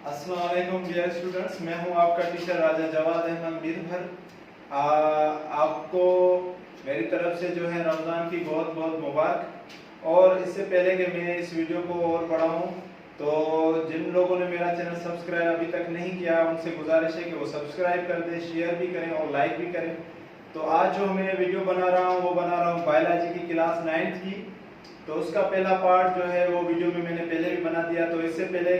अस्सलाम वालेकुम dear students, मैं हूं आपका टीचर राजा जवाद अहमद मीरभर। आपको मेरी तरफ से जो है रमज़ान की बहुत बहुत मुबारक। और इससे पहले कि मैं इस वीडियो को और बढ़ाऊं तो जिन लोगों ने मेरा चैनल सब्सक्राइब अभी तक नहीं किया उनसे गुजारिश है कि वो सब्सक्राइब कर दें, शेयर भी करें और लाइक भी करें। तो आज जो मैं वीडियो बना रहा हूँ वो बना रहा हूँ बायोलॉजी की क्लास 9th की। तो उसका पहला पार्ट जो है वो वीडियो में मैंने पहले भी बना दिया, तो इससे पहले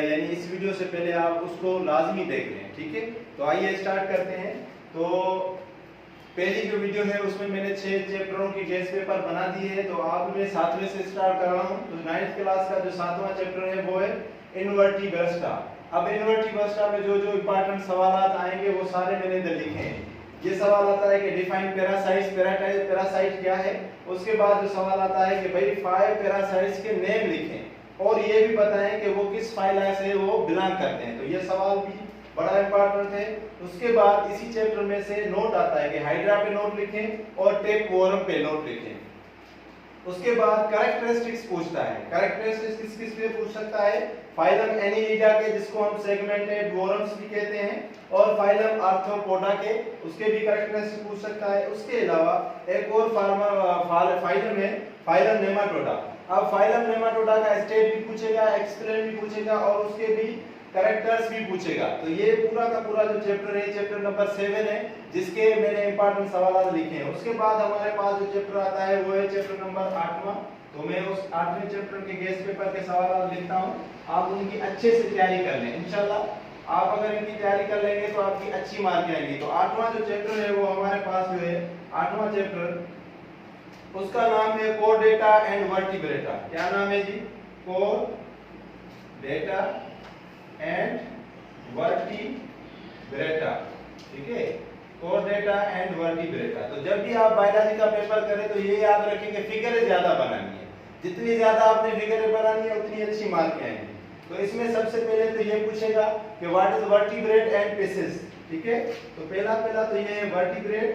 यानी इस वीडियो से पहले आप उसको लाजमी देख लें, ठीक है। तो आइए स्टार्ट करते हैं। तो पहली जो वीडियो है उसमें मैंने 6 चैप्टरों की गेस्ट पेपर बना दी है। तो आप मैं 7वें से स्टार्ट कर रहा हूँ। तो 9th क्लास का जो 7वां चैप्टर है वो है इनवर्टिब्रेस्टा। अब इनवर्टिब्रेस्टा में जो जो इंपॉर्टेंट सवाल आएंगे वो सारे मैंने इधर लिखे हैं। ये सवाल आता है कि डिफाइन पैरासाइट्स, पैरासाइट क्या है। उसके बाद जो सवाल आता है कि भाई 5 पैरासाइट्स के नेम लिखें और ये भी बताएं कि वो किस फाइला से वो बिलोंग करते हैं। तो ये सवाल भी बड़ा इंपॉर्टेंट है। उसके बाद इसी चैप्टर में से नोट आता है कि हाइड्रा पे नोट लिखें और टेपवोरम पे नोट लिखें। उसके बाद कैरेक्टरिस्टिक्स पूछता है। कैरेक्टरिस्टिक्स किस पे पूछ सकता है? फाइलम एनिलिडा के, जिसको हम सेगमेंटेड वोरम्स भी कहते हैं, और फाइलम आर्थ्रोपोडा के, उसके भी कैरेक्टरिस्टिक्स पूछ सकता है। उसके अलावा एक और फाइलम है फाइलम नेमाटोडा। अब फाइलम नेमाटोडा का स्टेट भी पूछेगा, एक्सप्लेन भी पूछेगा और उसके भी कैरेक्टर्स भी पूछेगा। तो ये पूरा का पूरा जो चैप्टर है, चैप्टर नंबर 7 है, जिसके मैंने इंपॉर्टेंट सवाल लिखे हैं। उसके बाद हमारे पास जो चैप्टर आता है वो है चैप्टर नंबर 8वां। तो मैं उस 8वें चैप्टर के गेस्ट पेपर के सवाल लिखता हूं। आप उनकी अच्छे से तैयारी कर लें। इंशाल्लाह आप अगर इनकी तैयारी कर लेंगे तो आपकी अच्छी मार्क आएंगी। तो 8वां जो चैप्टर है वो हमारे पास जो है 8वां चैप्टर, उसका नाम है कोर डेटा एंड वर्टिब्रेटा। क्या नाम है जी? कोर डेटा एंड वर्टिब्रेटा, ठीक है। Core data and vertebrata. तो जब भी आप बायोलॉजी का पेपर करें तो ये याद रखें कि फिगरें ज्यादा बनानी है। जितनी ज्यादा आपने फिगरें बनानी है उतनी अच्छी मार्क आएंगी। तो इसमें सबसे पहले तो ये पूछेगा कि what is vertebrate and Pisces, ठीक है। तो पहला तो ये है वर्टिब्रेट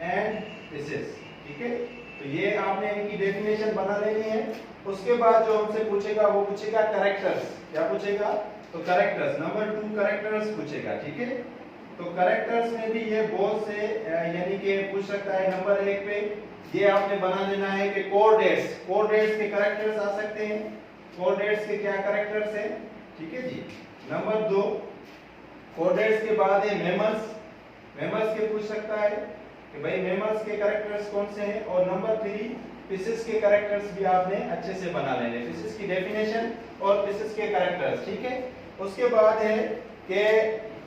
एंड पिसेस, ठीक है। तो ये आपने इनकी डेफिनेशन बना लेनी है। उसके बाद जो हमसे पूछेगा वो पूछेगा कैरेक्टर्स। क्या पूछेगा? तो कैरेक्टर्स नंबर 2 कैरेक्टर्स पूछेगा, ठीक है। तो कैरेक्टर्स में भी ये बहुत से यानी कि पूछ सकता है। नंबर 1 पे ये आपने बना लेना है कि कोऑर्डिनेट्स के कैरेक्टर्स आ सकते हैं। कोऑर्डिनेट्स के क्या कैरेक्टर्स हैं, ठीक है जी। नंबर 2 कोऑर्डिनेट्स के बाद है मेमर्स के पूछ सकता है कि भाई मेमर्स के कैरेक्टर्स कौन से हैं। और नंबर 3 फिशेस के कैरेक्टर्स भी आपने अच्छे से बना लेने, फिशेस की डेफिनेशन और फिशेस के कैरेक्टर्स, ठीक है। उसके बाद है कि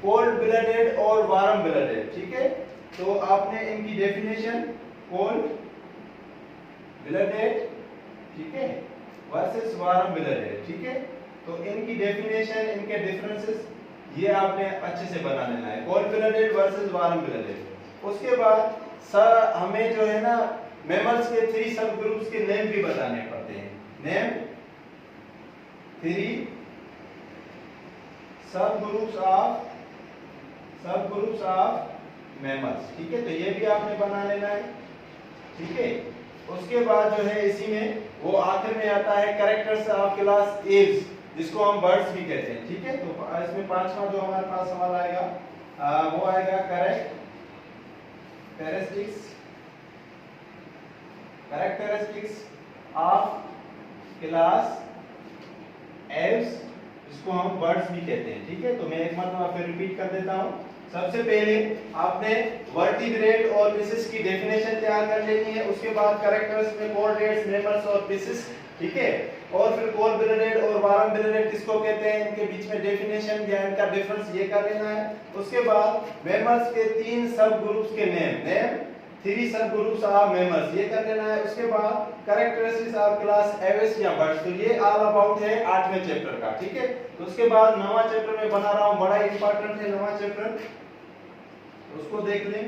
कोल्ड ब्लडेड और वार्म ब्लडेड, ठीक है। तो आपने इनकी डेफिनेशन कोल्ड ब्लडेड, ठीक है, वर्सेस वार्म ब्लडेड, ठीक है। तो इनकी डेफिनेशन, इनके डिफरेंसेस ये आपने अच्छे से बना लेना है, cold blooded versus warm blooded. उसके बाद हमें जो है ना मेमल्स के 3 सब ग्रुप्स के नेम भी बताने पड़ते हैं। नेम 3 सब ग्रुप्स ऑफ मेमल्स, ठीक है। तो ये भी आपने बना लेना है, ठीक है। उसके बाद जो है इसी में वो आखिर में आता है कैरेक्टर्स ऑफ क्लास एव्स, जिसको हम बर्ड्स भी कहते हैं, ठीक है। तो इसमें 5वां जो हमारे पास सवाल आएगा वो आएगा कैरेक्टरिस्टिक्स ऑफ क्लास एव्स, जिसको हम बर्ड्स भी कहते हैं, ठीक है। तो मैं एक मरतबा फिर रिपीट कर देता हूं। सबसे पहले आपने वर्टिब्रेट और फिशेस की डेफिनेशन तैयार कर लेनी है। उसके बाद कैरेक्टर्स में कोऑर्डिनेट्स, मेमल्स और फिशेस, ठीक है। और फिर कोल्ड ब्लडेड और वार्म ब्लडेड किसको कहते हैं, इनके बीच में डेफिनेशन या इनका डिफरेंस ये कर लेना है। उसके बाद मेमल्स के 3 सब ग्रुप्स के नेम 3 सब ग्रुप्स ऑफ मेमल्स, ये कर लेना है। उसके बाद कैरेक्टरिस्टिक्स ऑफ क्लास एविस या बर्ड्स। तो ये ऑल अबाउट है 8वें चैप्टर का, ठीक है। तो उसके बाद 9वां चैप्टर में बना रहा हूं, बड़ा इंपॉर्टेंट है 9वां चैप्टर, उसको देख लें।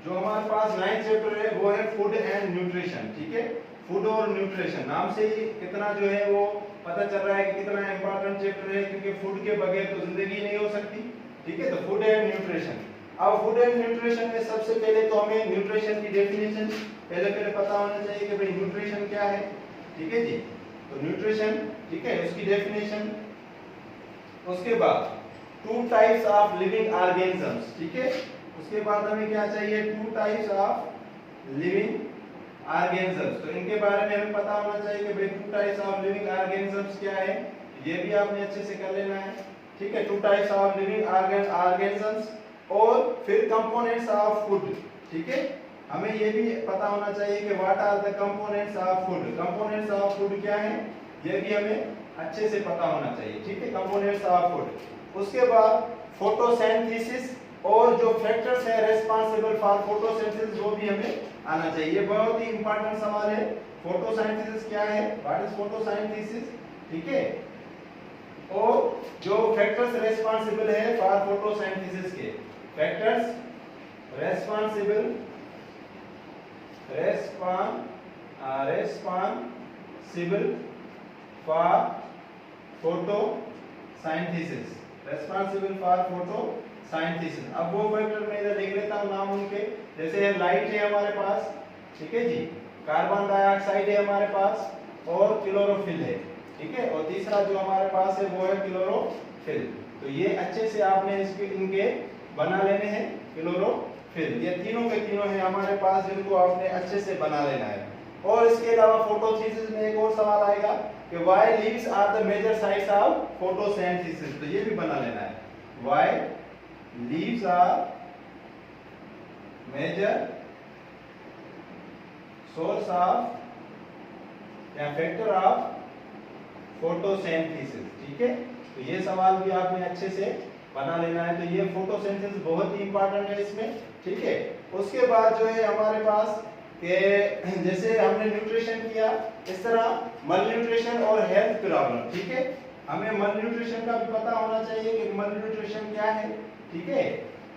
जो हमारे पास 9th चैप्टर है वो है फूड एंड न्यूट्रिशन, ठीक है। फूड और न्यूट्रिशन नाम से ही कितना जो है वो पता चल रहा है कि कितना इंपॉर्टेंट चैप्टर है, क्योंकि फूड के बगैर तो जिंदगी नहीं हो सकती, ठीक है। तो फूड एंड न्यूट्रिशन। अब फूड एंड न्यूट्रिशन में सबसे पहले तो हमें न्यूट्रिशन की डेफिनेशन पहले पता होना चाहिए कि भाई न्यूट्रिशन क्या है, ठीक है जी। तो न्यूट्रिशन, ठीक है, उसकी डेफिनेशन। उसके बाद two types of living organisms, ठीक है। उसके बाद हमें क्या चाहिए, two types of living organisms. तो इनके बारे में हमें पता होना चाहिए कि भाई two types of living organisms क्या है, ये भी आपने अच्छे से कर लेना है, ठीक है। Two types of living organisms और फिर कंपोनेंट्स ऑफ फूड, ठीक है। हमें ये भी पता होना चाहिए कि what are the components of food. Components of food क्या है, ये भी हमें अच्छे से पता होना चाहिए, ठीक है, कंपोनेंट्स ऑफ फूड। उसके बाद फोटोसिंथेसिस और जो फैक्टर्स है रेस्पॉन्सिबल फॉर फोटोसिंथेसिस वो भी हमें आना चाहिए। ये बहुत ही इंपॉर्टेंट सवाल है। फोटोसिंथेसिस क्या है, व्हाट इज फोटोसिंथेसिस, ठीक है। और जो फैक्टर्स रेस्पॉन्सिबल है फॉर फोटोसिंथेसिस के, factors responsible for photosynthesis, responsible for photosynthesis. अब वो फैक्टर मैं इधर लिख लेता हूं नाम उनके, जैसे लाइट है हमारे पास, ठीक है जी, कार्बन डाइऑक्साइड है हमारे पास और क्लोरोफिल है, ठीक है। और तीसरा जो हमारे पास है वो है क्लोरोफिल। तो ये अच्छे से आपने इसके इनके बना लेने हैं, क्लोरोफिल, ये तीनों के तीनों है हमारे पास, जिनको आपने अच्छे से बना लेना है। और इसके अलावा फोटोसिंथेसिस में एक और सवाल आएगा कि why leaves are the major sites of photosynthesis, तो ये भी बना लेना है, why leaves are major source of या फैक्टर ऑफ फोटोसिंथेसिस, ठीक है। तो ये सवाल भी आपने अच्छे से बना लेना है। तो ये फोटोसिंथेसिस बहुत ही इंपॉर्टेंट है इसमें, ठीक है। उसके बाद जो है हमारे पास के जैसे हमने न्यूट्रिशन किया, इस तरह मलन्यूट्रिशन और हेल्थ प्रॉब्लम, ठीक है। हमें मलन्यूट्रिशन का भी पता होना चाहिए कि मलन्यूट्रिशन क्या है, ठीक है,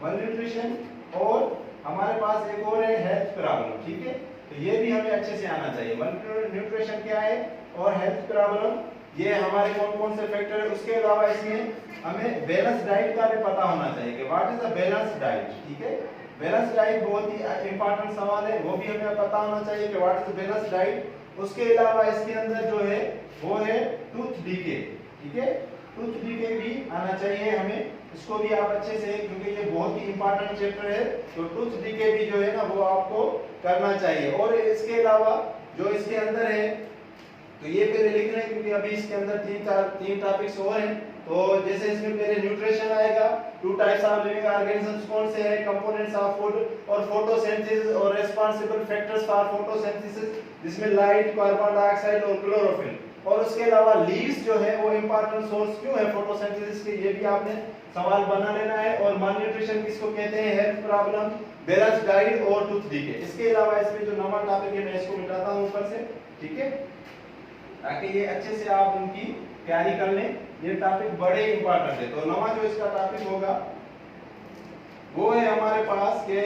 मलन्यूट्रिशन। और हमारे पास एक और है हेल्थ प्रॉब्लम, ठीक है। तो ये भी हमें अच्छे से आना चाहिए, मलन्यूट्रिशन क्या है और हेल्थ प्रॉब्लम, ये हमारे कौन कौन से फैक्टर है। उसके अलावा इसमें हमें बैलेंस डाइट का भी पता होना चाहिए कि what is the balance diet, ठीक है। बैलेंस डाइट बहुत ही इंपॉर्टेंट सवाल है, वो भी हमें पता होना चाहिए कि what is the balance diet. उसके अलावा इसके अंदर जो है वो है टूथ डीके, ठीक है, टूथ डीके भी आना चाहिए हमें, इसको भी आप अच्छे से, क्योंकि ये बहुत ही इंपॉर्टेंट चैप्टर है, तो टूथ डीके भी जो है ना वो आपको करना चाहिए। और इसके अलावा जो इसके अंदर है, तो ये पहले लिख रहे हैं क्योंकि अभी इसके अंदर तीन टॉपिक्स और हैं। तो जैसे इसमें पहले न्यूट्रिशन आएगा, two types of living organisms कौन से हैं, कंपोनेंट्स ऑफ फूड, और फोटोसिंथेसिस और रेस्पॉन्सिबल फैक्टर्स फॉर फोटोसिंथेसिस, जिसमें लाइट, कार्बन डाइऑक्साइड और क्लोरोफिल। और उसके अलावा लीव्स जो है वो इंपॉर्टेंट सोर्स क्यों है फोटोसिंथेसिस के, ये भी आपने सवाल बना लेना है। और मालन्यूट्रिशन किसको कहते हैं, हेल्थ प्रॉब्लम, बैलेंस डाइट और टूथ डीके। इसके अलावा इसमें जो नंबर टॉपिक है मैं इसको मिटाता हूं ऊपर से, ठीक है, ताकि ये अच्छे से आप उनकी तैयारी कर लें। ये टॉपिक बड़े इंपॉर्टेंट है। तो नवा जो इसका टॉपिक होगा वो है हमारे पास के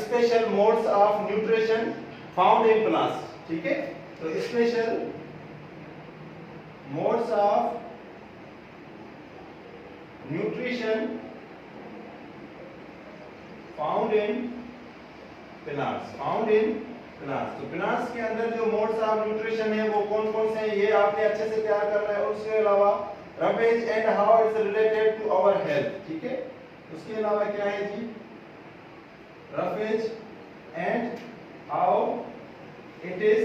special modes of nutrition found in plants, ठीक है। तो special modes of nutrition found in plants, found in plants. तो प्लांट्स के अंदर जो मोड्स ऑफ न्यूट्रिशन है वो कौन कौन से हैं, ये आपने अच्छे से तैयार करना है। और उसके अलावा roughage and how it's related to our health, ठीक है। उसके अलावा क्या है जी, roughage and how it is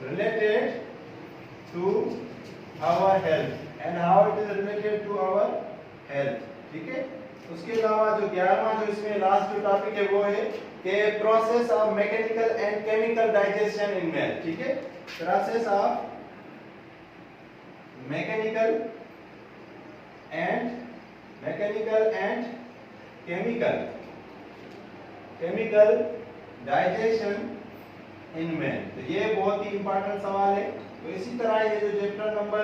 related to our health and how it is related to our health, ठीक है। उसके अलावा जो 11वां जो इसमें लास्ट जो टॉपिक है वो है कि process of mechanical and chemical digestion in man, ठीक है। Process of mechanical and chemical digestion in man. तो ये बहुत ही इंपॉर्टेंट सवाल है। तो इसी तरह ये जो चैप्टर नंबर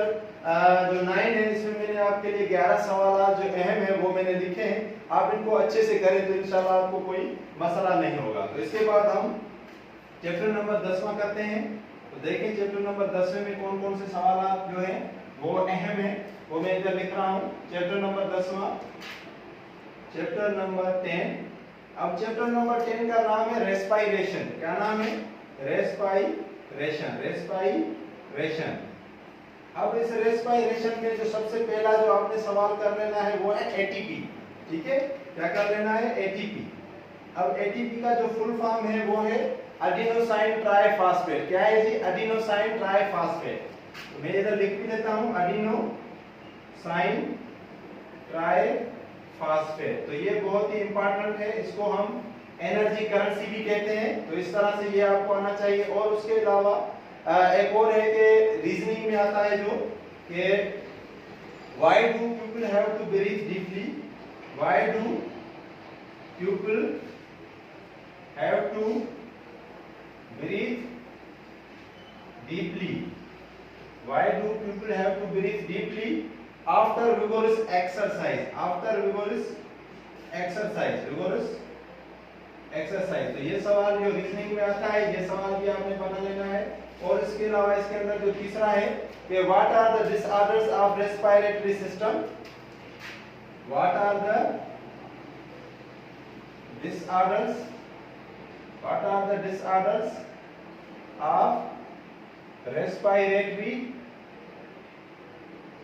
जो 9 है, इसमें मैंने आपके लिए 11 सवाल जो अहम है वो मैंने लिखे हैं। आप इनको अच्छे से करें तो इंशाल्लाह आपको कोई मसला नहीं होगा। तो इसके बाद हम चैप्टर नंबर 10वां करते हैं। तो देखें चैप्टर नंबर 10वें में कौन कौन से सवाल जो हैं वो अहम है, वो मैं इधर लिख रहा हूँ। चैप्टर नंबर 10वां, चैप्टर नंबर 10 अब चैप्टर नंबर 10 का नाम है रेस्पायरेशन। क्या नाम है? रेस्पायरेशन। रेस्पायरेशन। अब इस रेस्पायरेशन में जो सबसे पहला जो आपने सवाल कर लेना है वो है एटीपी। ठीक है, क्या कर लेना है? एटीपी। अब एटीपी का जो फुल फॉर्म है वो है एडिनोसाइन ट्राइफॉस्फेट। क्या है जी? Adenosine triphosphate. तो मैं इधर लिख भी देता हूं एडिनोसाइन ट्राइफॉस्फेट। तो ये बहुत ही इंपॉर्टेंट है, इसको हम एनर्जी करेंसी भी कहते हैं। तो इस तरह से ये आपको आना चाहिए। और उसके अलावा एक और है कि रीजनिंग में आता है जो कि why do people have to breathe deeply, why do people have to breathe deeply, why do people have to breathe deeply after vigorous exercise, after vigorous exercise, vigorous exercise. तो ये सवाल जो रीजनिंग में आता है ये सवाल भी आपने बना लेना है। और इसके अलावा इसके अंदर जो तीसरा है कि what are the disorders of respiratory system, what are the disorders, what are the disorders of respiratory,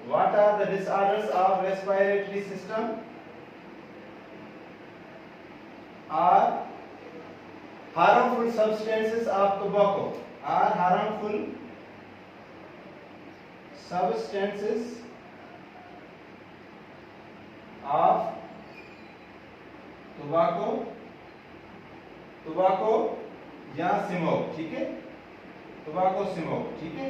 what are the disorders of respiratory system? Are harmful substances of tobacco, are harmful substances of tobacco, tobacco या smoke. ठीक है, tobacco, smoke. ठीक है,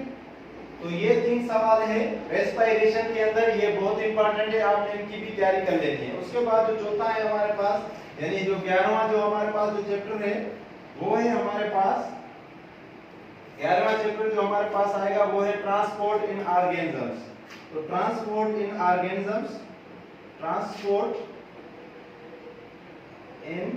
तो ये 3 सवाल है respiration के अंदर, ये बहुत इंपॉर्टेंट है, आपने इनकी भी तैयारी कर लेनी है। उसके बाद जो चौथा है हमारे पास, यानी जो 11वां जो हमारे पास जो चैप्टर है वो है हमारे पास 11वां चैप्टर जो हमारे पास आएगा वो है ट्रांसपोर्ट इन ऑर्गेनिजम्स। तो transport in organisms, transport in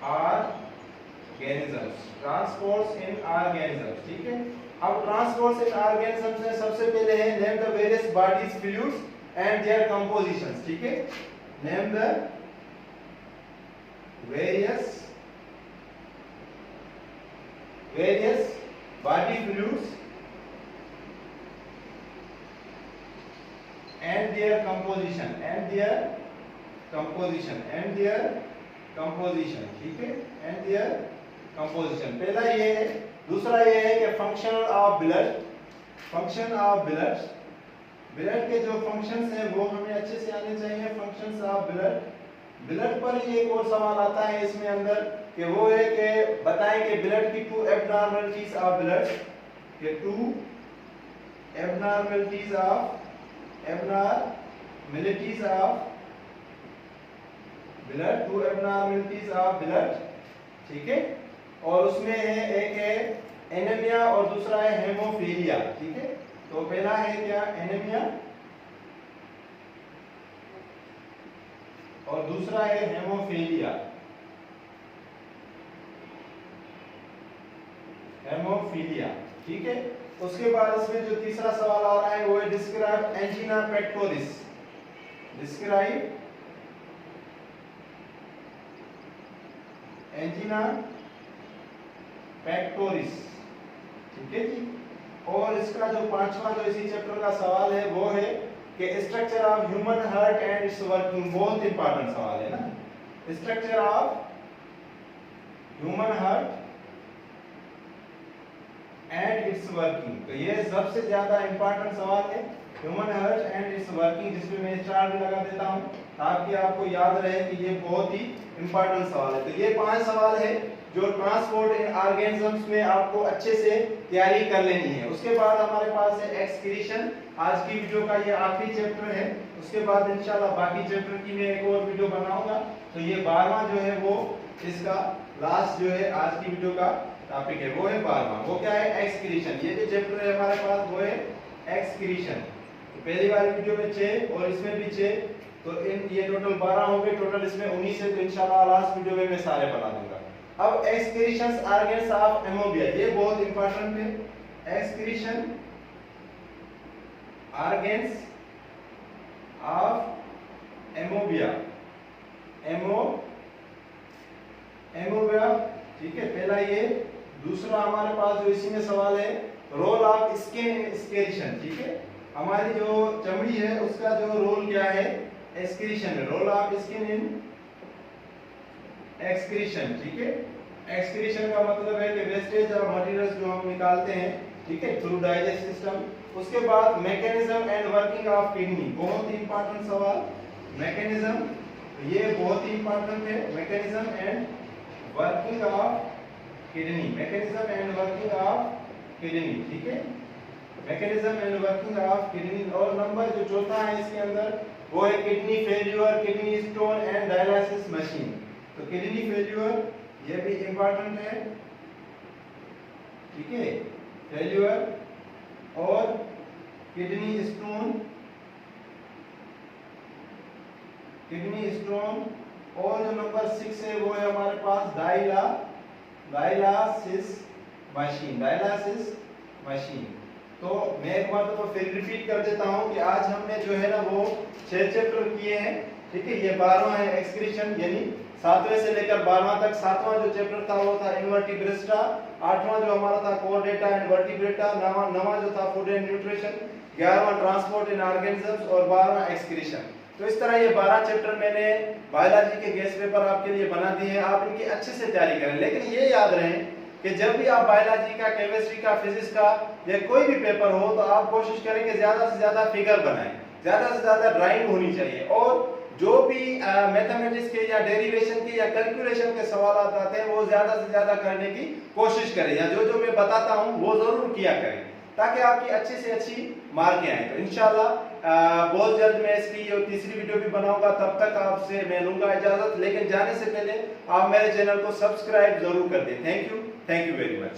organisms, transports in organisms। ठीक है, अब transports in organisms में सबसे पहले है name the various bodies, fluids and their compositions। ठीक है, name the various body fluids and their composition, and their composition, and their composition। ठीक है, and their composition। पहला ये है। दूसरा ये है कि function of blood, function of blood, blood के जो फंक्शंस हैं वो हमें अच्छे से आने चाहिए। फंक्शंस ऑफ ब्लड, ब्लड पर ही एक और सवाल आता है इसमें अंदर कि वो है कि बताएं कि ब्लड की 2 एब्नॉर्मलिटीज ऑफ ब्लड, के 2 abnormalities of blood, 2 abnormalities of blood. ठीक है, और उसमें है एक है एनीमिया और दूसरा है हेमोफीलिया। ठीक है, तो पहला है क्या? एनीमिया, और दूसरा है हेमोफीलिया, हेमोफीलिया। ठीक है, उसके बाद इसमें जो तीसरा सवाल आ रहा है वो है डिस्क्राइब एंजीना पेक्टोरिस, डिस्क्राइब एंजीना पेक्टोरिस। ठीक है जी, और इसका जो 5वां जो इसी चैप्टर का सवाल है वो है कि structure of human heart and it's working. बहुत इंपॉर्टेंट सवाल है ना, structure of human heart and it's working. तो ये सबसे ज्यादा इंपॉर्टेंट सवाल है, human heart and it's working, जिसमें मैं स्टार भी लगा देता हूं ताकि आपको याद रहे कि ये बहुत ही इंपॉर्टेंट सवाल है। तो ये 5 सवाल है जो ट्रांसपोर्ट इन ऑर्गेनिजम्स में आपको अच्छे से तैयारी कर लेनी है। उसके बाद हमारे पास है एक्सक्रीशन। आज की वीडियो का ये आखिरी चैप्टर है, उसके बाद इंशाल्लाह बाकी चैप्टर की मैं एक और वीडियो बनाऊंगा। तो ये 12वां जो है वो इसका लास्ट जो है आज की वीडियो का टॉपिक है, वो है 12वां। वो क्या है? एक्सक्रीशन। ये जो चैप्टर है हमारे पास वो है एक्सक्रीशन। तो पहली वाली वीडियो में 6 और इसमें भी 6, तो इन ये टोटल 12 हो गए, टोटल इसमें 19 है। तो इंशाल्लाह लास्ट वीडियो में मैं सारे बना दूंगा। अब एक्सक्रीशंस ऑर्गन्स ऑफ एमोबिया, ये बहुत इंपॉर्टेंट है। Excretion organs of amoeba, amoeba M हो गया, ठीक है, पहला ये। दूसरा हमारे पास जो इसी में सवाल है, role of skin in excretion, ठीक है, हमारी जो चमड़ी है उसका जो रोल क्या है, एक्सक्रीशन है, role of skin in excretion, ठीक है। एक्सक्रीशन का मतलब है कि वेस्टेज ऑफ मटेरियल्स जो हम निकालते हैं, ठीक है, थ्रू डाइजेस्ट सिस्टम। उसके बाद mechanism and working of kidney, बहुत ही इंपॉर्टेंट सवाल, मैकेनिज्म, ये बहुत ही इंपॉर्टेंट है, mechanism and working of kidney, mechanism and working of kidney, ठीक है, mechanism and working of kidney. और नंबर जो चौथा है इसके अंदर वो है kidney failure, kidney stone and dialysis machine. तो किडनी फेल्यूर ये भी इंपॉर्टेंट है, ठीक है, फेल्यूर और किडनी स्टोन, किडनी स्टोन। और जो नंबर 6 है वो है हमारे पास डायलिसिस मशीन, डायलिसिस मशीन। तो मैं एक बार तो फिर रिपीट कर देता हूं कि आज हमने जो है ना वो 6 चैप्टर किए हैं, ठीक है। ये 12वां है एक्सक्रीशन, यानी 7वें से लेकर 12वां तक। 7वां जो चैप्टर था वो था इनवर्टिब्रेटा, 8वां जो हमारा था कोर्डेटा एंड वर्टिब्रेटा, 9वां जो था फूड एंड न्यूट्रिशन, 11वां ट्रांसपोर्ट इन ऑर्गेनिजम्स और 12वां एक्सक्रीशन। तो इस तरह ये 12 चैप्टर मैंने बायोलॉजी के गेस्ट पेपर आपके लिए बना दिए हैं। आप इनकी अच्छे से तैयारी करें, लेकिन ये याद रहे कि जब भी आप बायोलॉजी का, केमिस्ट्री का, फिजिक्स का या कोई भी पेपर हो तो आप कोशिश करें कि ज्यादा से ज्यादा फिगर बनाएं, ज्यादा से ज्यादा ड्राइंग होनी चाहिए। और जो भी मैथमेटिक्स के या डेरिवेशन के या कैलकुलेशन के सवाल आते हैं वो ज्यादा से ज्यादा करने की कोशिश करें, या जो जो मैं बताता हूं वो जरूर किया करें, ताकि आपकी अच्छी से अच्छी मार्कें आए। तो इंशाल्लाह बहुत जल्द मैं इसकी ये तीसरी वीडियो भी बनाऊंगा, तब तक आपसे मैं लूंगा इजाजत। लेकिन जाने से पहले आप मेरे चैनल को सब्सक्राइब जरूर कर दें। Thank you very much.